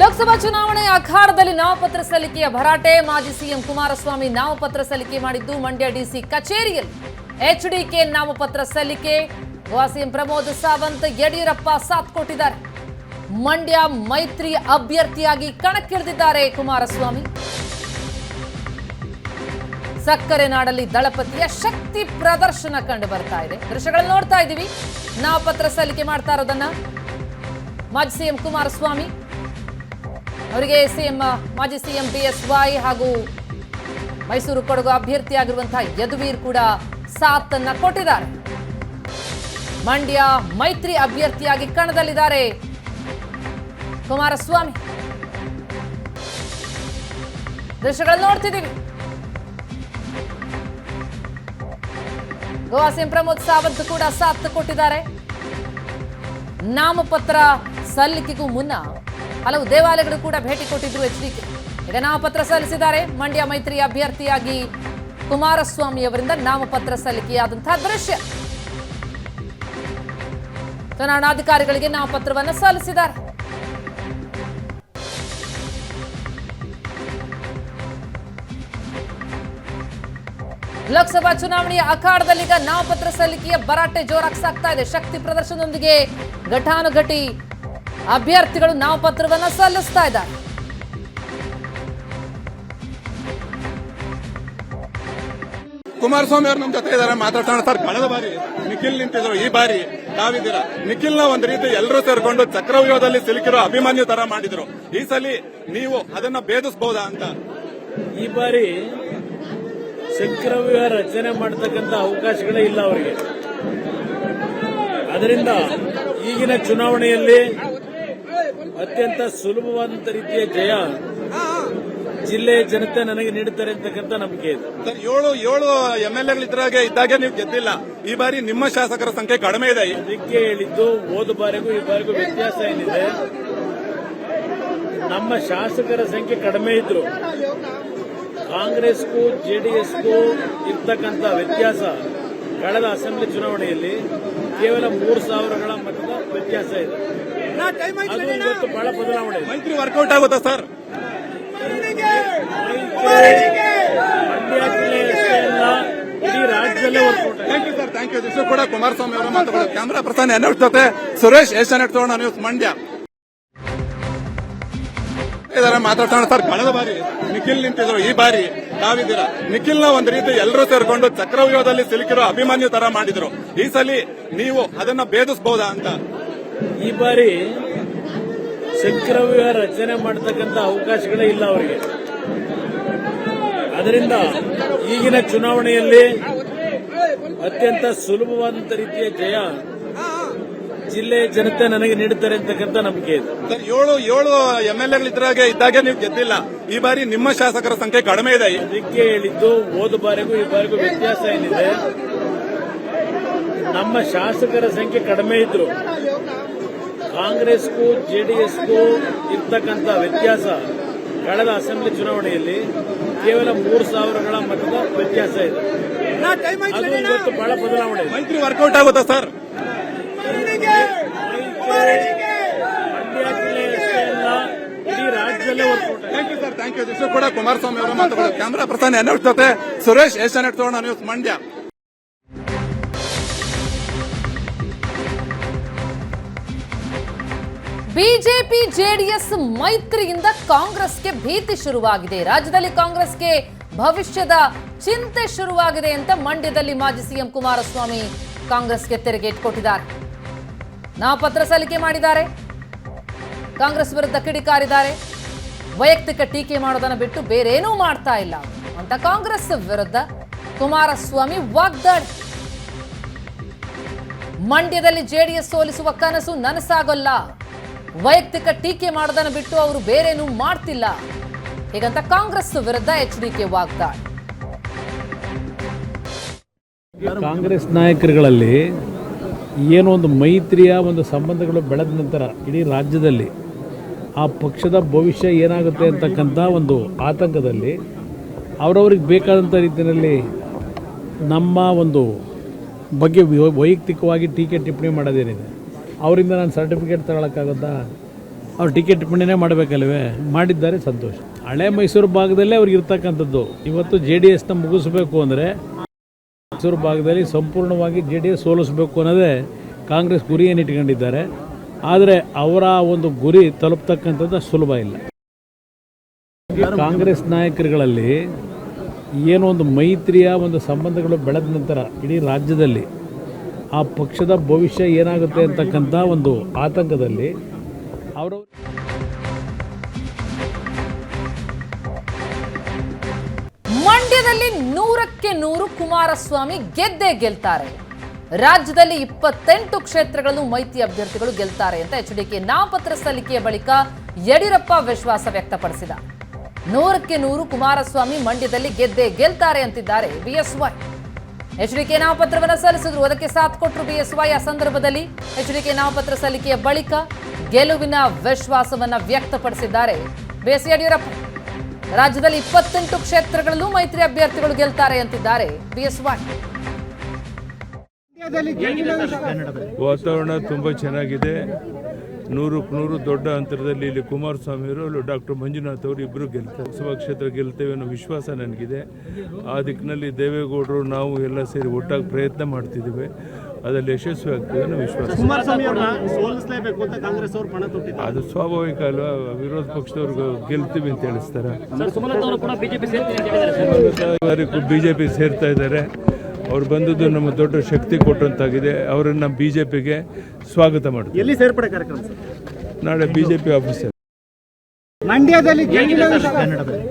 ಲೋಕಸಭಾ ಚುನಾವಣೆ ಅಖಾಡದಲ್ಲಿ ನಾಮಪತ್ರ ಸಲ್ಲಿಕೆಯ ಭರಾಟೆ. ಮಾಜಿ ಸಿಎಂ ಕುಮಾರಸ್ವಾಮಿ ನಾಮಪತ್ರ ಸಲ್ಲಿಕೆ ಮಾಡಿದ್ದು ಮಂಡ್ಯ ಡಿಸಿ ಕಚೇರಿಯಲ್ಲಿ. ಎಚ್ಡಿಕೆ ನಾಮಪತ್ರ ಸಲ್ಲಿಕೆ. ಗೋವಾ ಸಿಎಂ ಪ್ರಮೋದ್ ಸಾವಂತ್ ಯಡಿಯೂರಪ್ಪ ಸಾಥ್ ಕೊಟ್ಟಿದ್ದಾರೆ. ಮಂಡ್ಯ ಮೈತ್ರಿ ಅಭ್ಯರ್ಥಿಯಾಗಿ ಕಣಕ್ಕಿಳಿದಿದ್ದಾರೆ ಕುಮಾರಸ್ವಾಮಿ. ಸಕ್ಕರೆ ನಾಡಲ್ಲಿ ದಳಪತಿಯ ಶಕ್ತಿ ಪ್ರದರ್ಶನ ಕಂಡು ಬರ್ತಾ ಇದೆ. ದೃಶ್ಯಗಳನ್ನು ನೋಡ್ತಾ ಇದ್ದೀವಿ. ನಾಮಪತ್ರ ಸಲ್ಲಿಕೆ ಮಾಡ್ತಾ ಇರೋದನ್ನ ಮಾಜಿ ಸಿಎಂ ಕುಮಾರಸ್ವಾಮಿ ಅವರಿಗೆ ಮಾಜಿ ಸಿಎಂ ಬಿಎಸ್ವೈ ಹಾಗೂ ಮೈಸೂರು ಕೊಡಗು ಅಭ್ಯರ್ಥಿಯಾಗಿರುವಂತಹ ಯದುವೀರ್ ಕೂಡ ಸಾಥ್ ಅನ್ನ ಕೊಟ್ಟಿದ್ದಾರೆ. ಮಂಡ್ಯ ಮೈತ್ರಿ ಅಭ್ಯರ್ಥಿಯಾಗಿ ಕಣದಲ್ಲಿದ್ದಾರೆ ಕುಮಾರಸ್ವಾಮಿ. ದೃಶ್ಯಗಳನ್ನು ನೋಡ್ತಿದ್ದೀವಿ. ಗೋವಾ ಸಿಎಂ ಪ್ರಮೋದ್ ಸಾವಂತ್ ಕೂಡ ಸಾಥ್ ಕೊಟ್ಟಿದ್ದಾರೆ. ನಾಮಪತ್ರ ಸಲ್ಲಿಕೆಗೂ ಮುನ್ನ ಹಲವು ದೇವಾಲಯಗಳು ಕೂಡ ಭೇಟಿ ಕೊಟ್ಟಿದ್ರು ಎಚ್ಡಿಕೆ. ಈಗ ನಾಮಪತ್ರ ಸಲ್ಲಿಸಿದ್ದಾರೆ. ಮಂಡ್ಯ ಮೈತ್ರಿ ಅಭ್ಯರ್ಥಿಯಾಗಿ ಕುಮಾರಸ್ವಾಮಿ ಅವರಿಂದ ನಾಮಪತ್ರ ಸಲ್ಲಿಕೆಯಾದಂತಹ ದೃಶ್ಯ. ಚುನಾವಣಾಧಿಕಾರಿಗಳಿಗೆ ನಾಮಪತ್ರವನ್ನು ಸಲ್ಲಿಸಿದ್ದಾರೆ. ಲೋಕಸಭಾ ಚುನಾವಣೆಯ ಅಖಾಡದಲ್ಲಿ ಈಗ ನಾಮಪತ್ರ ಸಲ್ಲಿಕೆಯ ಭರಾಟೆ ಜೋರಾಗಿ ಸಾಗ್ತಾ ಇದೆ. ಶಕ್ತಿ ಪ್ರದರ್ಶನದೊಂದಿಗೆ ಘಟಾನುಘಟಿ ಅಭ್ಯರ್ಥಿಗಳು ನಾಮಪತ್ರವನ್ನು ಸಲ್ಲಿಸ್ತಾ ಇದ್ದಾರೆ. ಕುಮಾರಸ್ವಾಮಿ ಅವರು ನಮ್ಮ ಜೊತೆ ಇದ್ದಾರೆ, ಮಾತಾಡ್ತಾನೆ. ಸರ್, ಕಳೆದ ಬಾರಿ ನಿಖಿಲ್ ನಿಂತಿದ್ರು, ಈ ಬಾರಿ ತಾವಿದ್ದೀರಾ. ನಿಖಿಲ್ನ ಒಂದು ರೀತಿ ಎಲ್ಲರೂ ಸೇರ್ಕೊಂಡು ಚಕ್ರವ್ಯೂಹದಲ್ಲಿ ಸಿಲುಕಿರೋ ಅಭಿಮನ್ಯು ತರ ಮಾಡಿದ್ರು. ಈ ಸಲ ನೀವು ಅದನ್ನ ಭೇದಿಸಬಹುದಾ ಅಂತ? ಈ ಬಾರಿ ಚಕ್ರವ್ಯೂಹ ರಚನೆ ಮಾಡತಕ್ಕಂತ ಅವಕಾಶಗಳೇ ಇಲ್ಲ ಅವರಿಗೆ. ಅದರಿಂದ ಈಗಿನ ಚುನಾವಣೆಯಲ್ಲಿ ಅತ್ಯಂತ ಸುಲಭವಾದಂತ ರೀತಿಯ ಜಯ ಜಿಲ್ಲೆಯ ಜನತೆ ನನಗೆ ನೀಡುತ್ತಾರೆ ಅಂತಕ್ಕಂಥ ನಂಬಿಕೆ ಇದೆ. ಸರ್, ಏಳು ಇದ್ದಾಗೆ ನೀವು ಗೆದ್ದಿಲ್ಲ. ಈ ಬಾರಿ ನಿಮ್ಮ ಶಾಸಕರ ಸಂಖ್ಯೆ ಕಡಿಮೆ ಇದೆ. ಅದಕ್ಕೆ ಹೇಳಿದ್ದು ಹೋದ ಬಾರಿಗೂ ಈ ಬಾರಿಗೂ ವ್ಯತ್ಯಾಸ ಏನಿದೆ, ನಮ್ಮ ಶಾಸಕರ ಸಂಖ್ಯೆ ಕಡಿಮೆ ಇದ್ರು. ಕಾಂಗ್ರೆಸ್ಗೂ ಜೆಡಿಎಸ್ಗೂ ಇರ್ತಕ್ಕಂಥ ವ್ಯತ್ಯಾಸ ಕಳೆದ ಅಸೆಂಬ್ಲಿ ಚುನಾವಣೆಯಲ್ಲಿ ಕೇವಲ 3,000ಗಳ ಮತದ ವ್ಯತ್ಯಾಸ ಇದೆ. ಅದು ಇವತ್ತು ಬಹಳ ಬದಲಾವಣೆ. ಮೈತ್ರಿ ವರ್ಕೌಟ್ ಆಗುತ್ತಾ ಸರ್? ಮಂಡ್ಯ ಜಿಲ್ಲೆಯಷ್ಟೇ ಅಲ್ಲ, ಇಡೀ ರಾಜ್ಯದಲ್ಲೇ ವರ್ಕೌಟ್ ಆಗಿದೆ. Thank you sir, thank you. ಇಷ್ಟು ಕೂಡ ಕುಮಾರಸ್ವಾಮಿ ಅವರ ಮಾತುಗಳು. ಕ್ಯಾಮರಾ ಪರ್ಸನ್ ಎನ್ ಜೊತೆ ಸುರೇಶ್, ಏಷ್ಯಾನೆಟ್ ತೋರಣ ನ್ಯೂಸ್, ಮಂಡ್ಯ ಇದಾರೆ, ಮಾತಾಡ್ತಾನೆ. ಸರ್, ಕಳೆದ ಬಾರಿ ನಿಖಿಲ್ ನಿಂತಿದ್ರು, ಈ ಬಾರಿ ತಾವಿದ್ದೀರಾ. ನಿಖಿಲ್ನ ಒಂದು ರೀತಿ ಎಲ್ಲರೂ ಸೇರ್ಕೊಂಡು ಚಕ್ರವ್ಯೂಹದಲ್ಲಿ ಸಿಲುಕಿರೋ ಅಭಿಮನ್ಯು ತರ ಮಾಡಿದ್ರು. ಈ ಸಲ ನೀವು ಅದನ್ನ ಭೇದಿಸಬಹುದಾ ಅಂತ? ಈ ಬಾರಿ ಚಕ್ರವ್ಯೂಹ ರಚನೆ ಮಾಡತಕ್ಕಂತ ಅವಕಾಶಗಳೇ ಇಲ್ಲ ಅವರಿಗೆ. ಅದರಿಂದ ಈಗಿನ ಚುನಾವಣೆಯಲ್ಲಿ ಅತ್ಯಂತ ಸುಲಭವಾದಂತ ರೀತಿಯ ಜಯ ಜಿಲ್ಲೆಯ ಜನತೆ ನನಗೆ ನೀಡುತ್ತಾರೆ ಅಂತಕ್ಕಂಥ ನಂಬಿಕೆ ಇದೆ. ಸರ್, ಏಳು ಇದ್ದಾಗೆ ನೀವು ಗೆದ್ದಿಲ್ಲ. ಈ ಬಾರಿ ನಿಮ್ಮ ಶಾಸಕರ ಸಂಖ್ಯೆ ಕಡಿಮೆ ಇದೆ. ಅದಕ್ಕೆ ಹೇಳಿದ್ದು ಹೋದ ಬಾರಿಗೂ ಈ ಬಾರಿಗೂ ವ್ಯತ್ಯಾಸ ಏನಿದೆ, ನಮ್ಮ ಶಾಸಕರ ಸಂಖ್ಯೆ ಕಡಿಮೆ ಇದ್ರು. ಕಾಂಗ್ರೆಸ್ಗೂ ಜೆಡಿಎಸ್ಗೂ ಇರ್ತಕ್ಕಂಥ ವ್ಯತ್ಯಾಸ ಕಳೆದ ಅಸೆಂಬ್ಲಿ ಚುನಾವಣೆಯಲ್ಲಿ ಕೇವಲ 3,000ಗಳ ಮತದ ವ್ಯತ್ಯಾಸ ಇದೆ. ಅದು ಇವತ್ತು ಬಹಳ ಬದಲಾವಣೆ. ಮೈತ್ರಿ ವರ್ಕೌಟ್ ಆಗುತ್ತಾ ಸರ್? ಮಂಡ್ಯ ಜಿಲ್ಲೆಯಷ್ಟೇ ಅಲ್ಲ, ಇಡೀ ರಾಜ್ಯದಲ್ಲೇ ವರ್ಕೌಟ್ ಆಗಿದೆ. Thank you sir, thank you. ಇಷ್ಟು ಕೂಡ ಕುಮಾರಸ್ವಾಮಿ ಅವರ ಮಾತುಗಳು. ಕ್ಯಾಮರಾ ಪರ್ಸನ್ ಎನ್ ಜೊತೆ ಸುರೇಶ್, ಏಷ್ಯಾನೆಟ್ ತೋರಣ ನ್ಯೂಸ್, ಮಂಡ್ಯ. ಬಿಜೆಪಿ ಜೆಡಿಎಸ್ ಮೈತ್ರಿಯಿಂದ ಕಾಂಗ್ರೆಸ್ಗೆ ಭೀತಿ ಶುರುವಾಗಿದೆ. ರಾಜ್ಯದಲ್ಲಿ ಕಾಂಗ್ರೆಸ್ಗೆ ಭವಿಷ್ಯದ ಚಿಂತೆ ಶುರುವಾಗಿದೆ ಅಂತ ಮಂಡ್ಯದಲ್ಲಿ ಮಾಜಿ ಸಿಎಂ ಕುಮಾರಸ್ವಾಮಿ ಕಾಂಗ್ರೆಸ್ಗೆ ತೆರೆಗೆ ಇಟ್ಕೊಟ್ಟಿದ್ದಾರೆ. ನಾಮಪತ್ರ ಸಲ್ಲಿಕೆ ಮಾಡಿದ್ದಾರೆ. ಕಾಂಗ್ರೆಸ್ ವಿರುದ್ಧ ಕಿಡಿಕಾರಿದ್ದಾರೆ. ವೈಯಕ್ತಿಕ ಟೀಕೆ ಮಾಡೋದನ್ನ ಬಿಟ್ಟು ಬೇರೇನೂ ಮಾಡ್ತಾ ಇಲ್ಲ ಅಂತ ಕಾಂಗ್ರೆಸ್ ವಿರುದ್ಧ ಕುಮಾರಸ್ವಾಮಿ ವಾಗ್ದಾಳಿ. ಮಂಡ್ಯದಲ್ಲಿ ಜೆಡಿಎಸ್ ಸೋಲಿಸುವ ಕನಸು ನನಸಾಗಲ್ಲ. ವೈಯಕ್ತಿಕ ಟೀಕೆ ಮಾಡೋದನ್ನ ಬಿಟ್ಟು ಅವರು ಬೇರೇನೂ ಮಾಡ್ತಿಲ್ಲ ಹೀಗಂತ ಕಾಂಗ್ರೆಸ್ ವಿರುದ್ಧ ಎಚ್ಡಿಕೆ ವಾಗ್ದಾಳಿ. ಕಾಂಗ್ರೆಸ್ ನಾಯಕರುಗಳಲ್ಲಿ ಏನೋ ಒಂದು ಮೈತ್ರಿಯ ಒಂದು ಸಂಬಂಧಗಳು ಬೆಳೆದ ನಂತರ ಇಡೀ ರಾಜ್ಯದಲ್ಲಿ ಆ ಪಕ್ಷದ ಭವಿಷ್ಯ ಏನಾಗುತ್ತೆ ಅಂತಕ್ಕಂಥ ಒಂದು ಆತಂಕದಲ್ಲಿ ಅವರವ್ರಿಗೆ ಬೇಕಾದಂಥ ರೀತಿಯಲ್ಲಿ ನಮ್ಮ ಒಂದು ಬಗ್ಗೆ ವೈಯಕ್ತಿಕವಾಗಿ ಟೀಕೆ ಟಿಪ್ಪಣಿ ಮಾಡೋದೇನಿದೆ ಅವರಿಂದ ನಾನು ಸರ್ಟಿಫಿಕೇಟ್ ತಗೊಳಕ್ಕಾಗುತ್ತಾ? ಅವ್ರು ಟೀಕೆ ಟಿಪ್ಪಣಿನೇ ಮಾಡಬೇಕಲ್ವೇ, ಮಾಡಿದ್ದಾರೆ, ಸಂತೋಷ. ಹಳೆ ಮೈಸೂರು ಭಾಗದಲ್ಲೇ ಅವ್ರಿಗೆ ಇರ್ತಕ್ಕಂಥದ್ದು. ಇವತ್ತು JDSನ ಮುಗಿಸ್ಬೇಕು ಅಂದರೆ ಮೈಸೂರು ಭಾಗದಲ್ಲಿ ಸಂಪೂರ್ಣವಾಗಿ JDS ಸೋಲಿಸಬೇಕು ಅನ್ನೋದೇ ಕಾಂಗ್ರೆಸ್ ಗುರಿಯನ್ನು ಇಟ್ಕೊಂಡಿದ್ದಾರೆ. ಆದರೆ ಅವರ ಒಂದು ಗುರಿ ತಲುಪ್ತಕ್ಕಂಥದ್ದು ಸುಲಭ ಇಲ್ಲ. ಕಾಂಗ್ರೆಸ್ ನಾಯಕರುಗಳಲ್ಲಿ ಏನೋ ಒಂದು ಮೈತ್ರಿಯ ಒಂದು ಸಂಬಂಧಗಳು ಬೆಳೆದ ನಂತರ ಇಡೀ ರಾಜ್ಯದಲ್ಲಿ ಆ ಪಕ್ಷದ ಭವಿಷ್ಯ ಏನಾಗುತ್ತೆ ಅಂತಕ್ಕಂಥ ಒಂದು ಆತಂಕದಲ್ಲಿ ಅವರು ಮಂಡ್ಯದಲ್ಲಿ 100ಕ್ಕೆ 100 ಕುಮಾರಸ್ವಾಮಿ ಗೆದ್ದೇ ಗೆಲ್ತಾರೆ. ರಾಜ್ಯದಲ್ಲಿ 28 ಕ್ಷೇತ್ರಗಳನ್ನು ಮೈತ್ರಿ ಅಭ್ಯರ್ಥಿಗಳು ಗೆಲ್ತಾರೆ ಅಂತ HDK ನಾಮಪತ್ರ ಸಲ್ಲಿಕೆಯ ಬಳಿಕ ಯಡಿಯೂರಪ್ಪ ವಿಶ್ವಾಸ ವ್ಯಕ್ತಪಡಿಸಿದ. 100ಕ್ಕೆ 100 ಕುಮಾರಸ್ವಾಮಿ ಮಂಡ್ಯದಲ್ಲಿ ಗೆದ್ದೇ ಗೆಲ್ತಾರೆ ಅಂತಿದ್ದಾರೆ BSY. HDK ನಾಮಪತ್ರವನ್ನು ಸಲ್ಲಿಸಿದ್ರು, ಅದಕ್ಕೆ ಸಾಥ್ ಕೊಟ್ಟರು BSY. ಆ ಸಂದರ್ಭದಲ್ಲಿ HDK ನಾಮಪತ್ರ ಸಲ್ಲಿಕೆಯ ಬಳಿಕ ಗೆಲುವಿನ ವಿಶ್ವಾಸವನ್ನ ವ್ಯಕ್ತಪಡಿಸಿದ್ದಾರೆ BS ಯಡಿಯೂರಪ್ಪ. ರಾಜ್ಯದಲ್ಲಿ 28 ಕ್ಷೇತ್ರಗಳಲ್ಲೂ ಮೈತ್ರಿ ಅಭ್ಯರ್ಥಿಗಳು ಗೆಲ್ತಾರೆ ಅಂತಿದ್ದಾರೆ BSY. ವಾತಾವರಣ ತುಂಬ ಚೆನ್ನಾಗಿದೆ. 100ಕ್ಕೆ 100 ದೊಡ್ಡ ಅಂತರದಲ್ಲಿ ಇಲ್ಲಿ ಕುಮಾರಸ್ವಾಮಿ ಅವರು ಡಾಕ್ಟರ್ ಮಂಜುನಾಥ್ ಅವರು ಇಬ್ಬರು ಗೆಲ್ತಾರೆ. ಲೋಕಸಭಾ ಕ್ಷೇತ್ರ ಗೆಲ್ತೇವೆ ಅನ್ನೋ ವಿಶ್ವಾಸ ನನಗಿದೆ. ಆ ದಿಕ್ಕಿನಲ್ಲಿ ದೇವೇಗೌಡರು ನಾವು ಎಲ್ಲ ಸೇರಿ ಒಟ್ಟಾಗಿ ಪ್ರಯತ್ನ ಮಾಡ್ತಿದ್ದೀವಿ. ಅದರಲ್ಲಿ ಯಶಸ್ವಿ ಆಗ್ತದೆ ಅನ್ನೋ ವಿಶ್ವಾಸ. ಕುಮಾರಸ್ವಾಮಿ ಅವರನ್ನ ಸೋಲಿಸಲೇಬೇಕು ಅಂತ ಕಾಂಗ್ರೆಸ್ ಅವರು ಪಣ ತೊಟ್ಟಿದ್ದಾರೆ. ಅದು ಸ್ವಾಭಾವಿಕ ಅಲ್ವಾ, ವಿರೋಧ ಪಕ್ಷದವ್ರಿಗೆ ಗೆಲ್ತೀವಿ ಅಂತ ಹೇಳಿಸ್ತಾರೆ. ಬಿಜೆಪಿ ಸೇರ್ತಾ ಇದ್ದಾರೆ. ಅವ್ರು ಬಂದದ್ದು ನಮ್ಮ ದೊಡ್ಡ ಶಕ್ತಿ ಕೊಟ್ಟಂತಾಗಿದೆ. ಅವರನ್ನು ಬಿಜೆಪಿಗೆ ಸ್ವಾಗತ ಮಾಡ್ತೀವಿ. ಎಲ್ಲಿ ಸೇರ್ಪಡೆ ಕಾರ್ಯಕ್ರಮ ಸರ್? ನಾಳೆ ಬಿಜೆಪಿ ಆಫೀಸರ್. ಮಂಡ್ಯದಲ್ಲಿ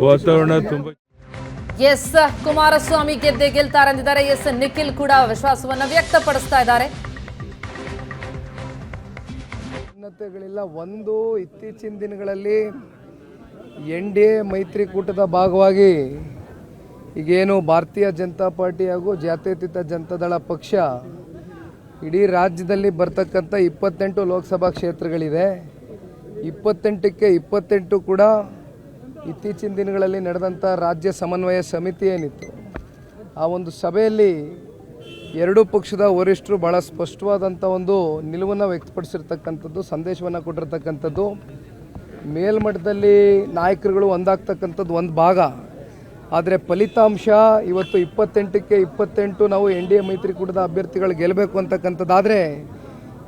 ವಾತಾವರಣ ತುಂಬ ಎಸ್ ಕುಮಾರಸ್ವಾಮಿ ಗೆದ್ದೆ ಗೆಲ್ತಾರೆ ಅಂದಿದ್ದಾರೆ. ಎಸ್ ನಿಖಿಲ್ ಕೂಡ ವಿಶ್ವಾಸವನ್ನ ವ್ಯಕ್ತಪಡಿಸ್ತಾ ಇದ್ದಾರೆ. ಭಿನ್ನತೆಗಳಿಲ್ಲ. ಒಂದು, ಇತ್ತೀಚಿನ ದಿನಗಳಲ್ಲಿ NDA ಮೈತ್ರಿಕೂಟದ ಭಾಗವಾಗಿ ಈಗೇನು ಭಾರತೀಯ ಜನತಾ ಪಾರ್ಟಿ ಹಾಗೂ ಜಾತ್ಯತೀತ ಜನತಾದಳ ಪಕ್ಷ ಇಡೀ ರಾಜ್ಯದಲ್ಲಿ ಬರ್ತಕ್ಕಂಥ 28 ಲೋಕಸಭಾ ಕ್ಷೇತ್ರಗಳಿದೆ. 28ಕ್ಕೆ 28 ಕೂಡ ಇತ್ತೀಚಿನ ದಿನಗಳಲ್ಲಿ ನಡೆದಂಥ ರಾಜ್ಯ ಸಮನ್ವಯ ಸಮಿತಿ ಏನಿತ್ತು, ಆ ಒಂದು ಸಭೆಯಲ್ಲಿ ಎರಡೂ ಪಕ್ಷದ ವರಿಷ್ಠರು ಭಾಳ ಸ್ಪಷ್ಟವಾದಂಥ ಒಂದು ನಿಲುವನ್ನು ವ್ಯಕ್ತಪಡಿಸಿರ್ತಕ್ಕಂಥದ್ದು, ಸಂದೇಶವನ್ನು ಕೊಟ್ಟಿರ್ತಕ್ಕಂಥದ್ದು. ಮೇಲ್ಮಟ್ಟದಲ್ಲಿ ನಾಯಕರುಗಳು ಒಂದಾಗ್ತಕ್ಕಂಥದ್ದು ಒಂದು ಭಾಗ, ಆದರೆ ಫಲಿತಾಂಶ ಇವತ್ತು 28ಕ್ಕೆ 28 ನಾವು NDA ಮೈತ್ರಿಕೂಟದ ಅಭ್ಯರ್ಥಿಗಳು ಗೆಲ್ಲಬೇಕು ಅಂತಕ್ಕಂಥದ್ದಾದರೆ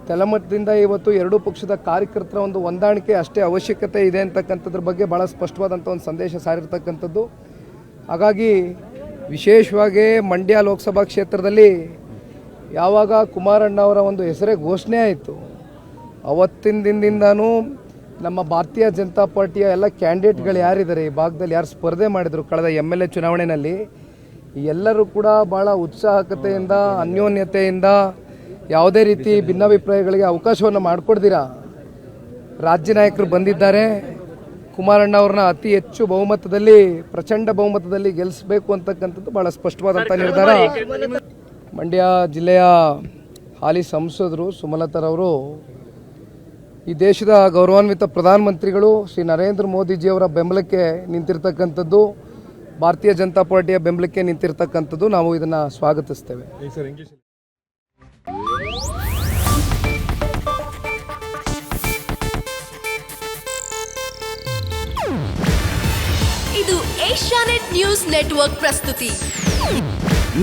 ತಳಮಟ್ಟದಿಂದ ಇವತ್ತು ಎರಡೂ ಪಕ್ಷದ ಕಾರ್ಯಕರ್ತರ ಒಂದು ಹೊಂದಾಣಿಕೆ ಅಷ್ಟೇ ಅವಶ್ಯಕತೆ ಇದೆ ಅಂತಕ್ಕಂಥದ್ರ ಬಗ್ಗೆ ಭಾಳ ಸ್ಪಷ್ಟವಾದಂಥ ಒಂದು ಸಂದೇಶ ಸಾರಿರ್ತಕ್ಕಂಥದ್ದು. ಹಾಗಾಗಿ ವಿಶೇಷವಾಗಿ ಮಂಡ್ಯ ಲೋಕಸಭಾ ಕ್ಷೇತ್ರದಲ್ಲಿ ಯಾವಾಗ ಕುಮಾರಣ್ಣ ಅವರ ಒಂದು ಹೆಸರೇ ಘೋಷಣೆ ಆಯಿತು, ಅವತ್ತಿನ ದಿನದಿಂದನೂ ನಮ್ಮ ಭಾರತೀಯ ಜನತಾ ಪಾರ್ಟಿಯ ಎಲ್ಲ ಕ್ಯಾಂಡಿಡೇಟ್ಗಳು ಯಾರಿದ್ದಾರೆ ಈ ಭಾಗದಲ್ಲಿ, ಯಾರು ಸ್ಪರ್ಧೆ ಮಾಡಿದರು ಕಳೆದ MLA ಚುನಾವಣೆಯಲ್ಲಿ, ಎಲ್ಲರೂ ಕೂಡ ಭಾಳ ಉತ್ಸಾಹಕತೆಯಿಂದ, ಅನ್ಯೋನ್ಯತೆಯಿಂದ, ಯಾವುದೇ ರೀತಿ ಭಿನ್ನಾಭಿಪ್ರಾಯಗಳಿಗೆ ಅವಕಾಶವನ್ನು ಮಾಡಿಕೊಡ್ದಿರಾ ರಾಜ್ಯ ನಾಯಕರು ಬಂದಿದ್ದಾರೆ. ಕುಮಾರಣ್ಣ ಅವ್ರನ್ನ ಅತಿ ಹೆಚ್ಚು ಬಹುಮತದಲ್ಲಿ, ಪ್ರಚಂಡ ಬಹುಮತದಲ್ಲಿ ಗೆಲ್ಲಿಸಬೇಕು ಅಂತಕ್ಕಂಥದ್ದು ಭಾಳ ಸ್ಪಷ್ಟವಾದಂಥ ನಿರ್ಧಾರ. ಮಂಡ್ಯ ಜಿಲ್ಲೆಯ ಹಾಲಿ ಸಂಸದರು ಸುಮಲತಾರವರು ಈ ದೇಶದ ಗೌರವಾನ್ವಿತ ಪ್ರಧಾನಮಂತ್ರಿಗಳು ಶ್ರೀ ನರೇಂದ್ರ ಮೋದಿಜಿಯವರ ಬೆಂಬಲಕ್ಕೆ ನಿಂತಿರ್ತಕ್ಕಂಥದ್ದು, ಭಾರತೀಯ ಜನತಾ ಪಾರ್ಟಿಯ ಬೆಂಬಲಕ್ಕೆ ನಿಂತಿರ್ತಕ್ಕಂಥದ್ದು, ನಾವು ಇದನ್ನು ಸ್ವಾಗತಿಸ್ತೇವೆ. ಇದು ಏಷ್ಯಾನೆಟ್ ನ್ಯೂಸ್ ನೆಟ್ವರ್ಕ್ ಪ್ರಸ್ತುತಿ.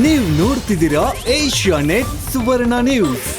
ನೀವು ನೋಡ್ತಿದ್ದೀರಾ ಏಷ್ಯಾನೆಟ್ ಸುವರ್ಣ ನ್ಯೂಸ್.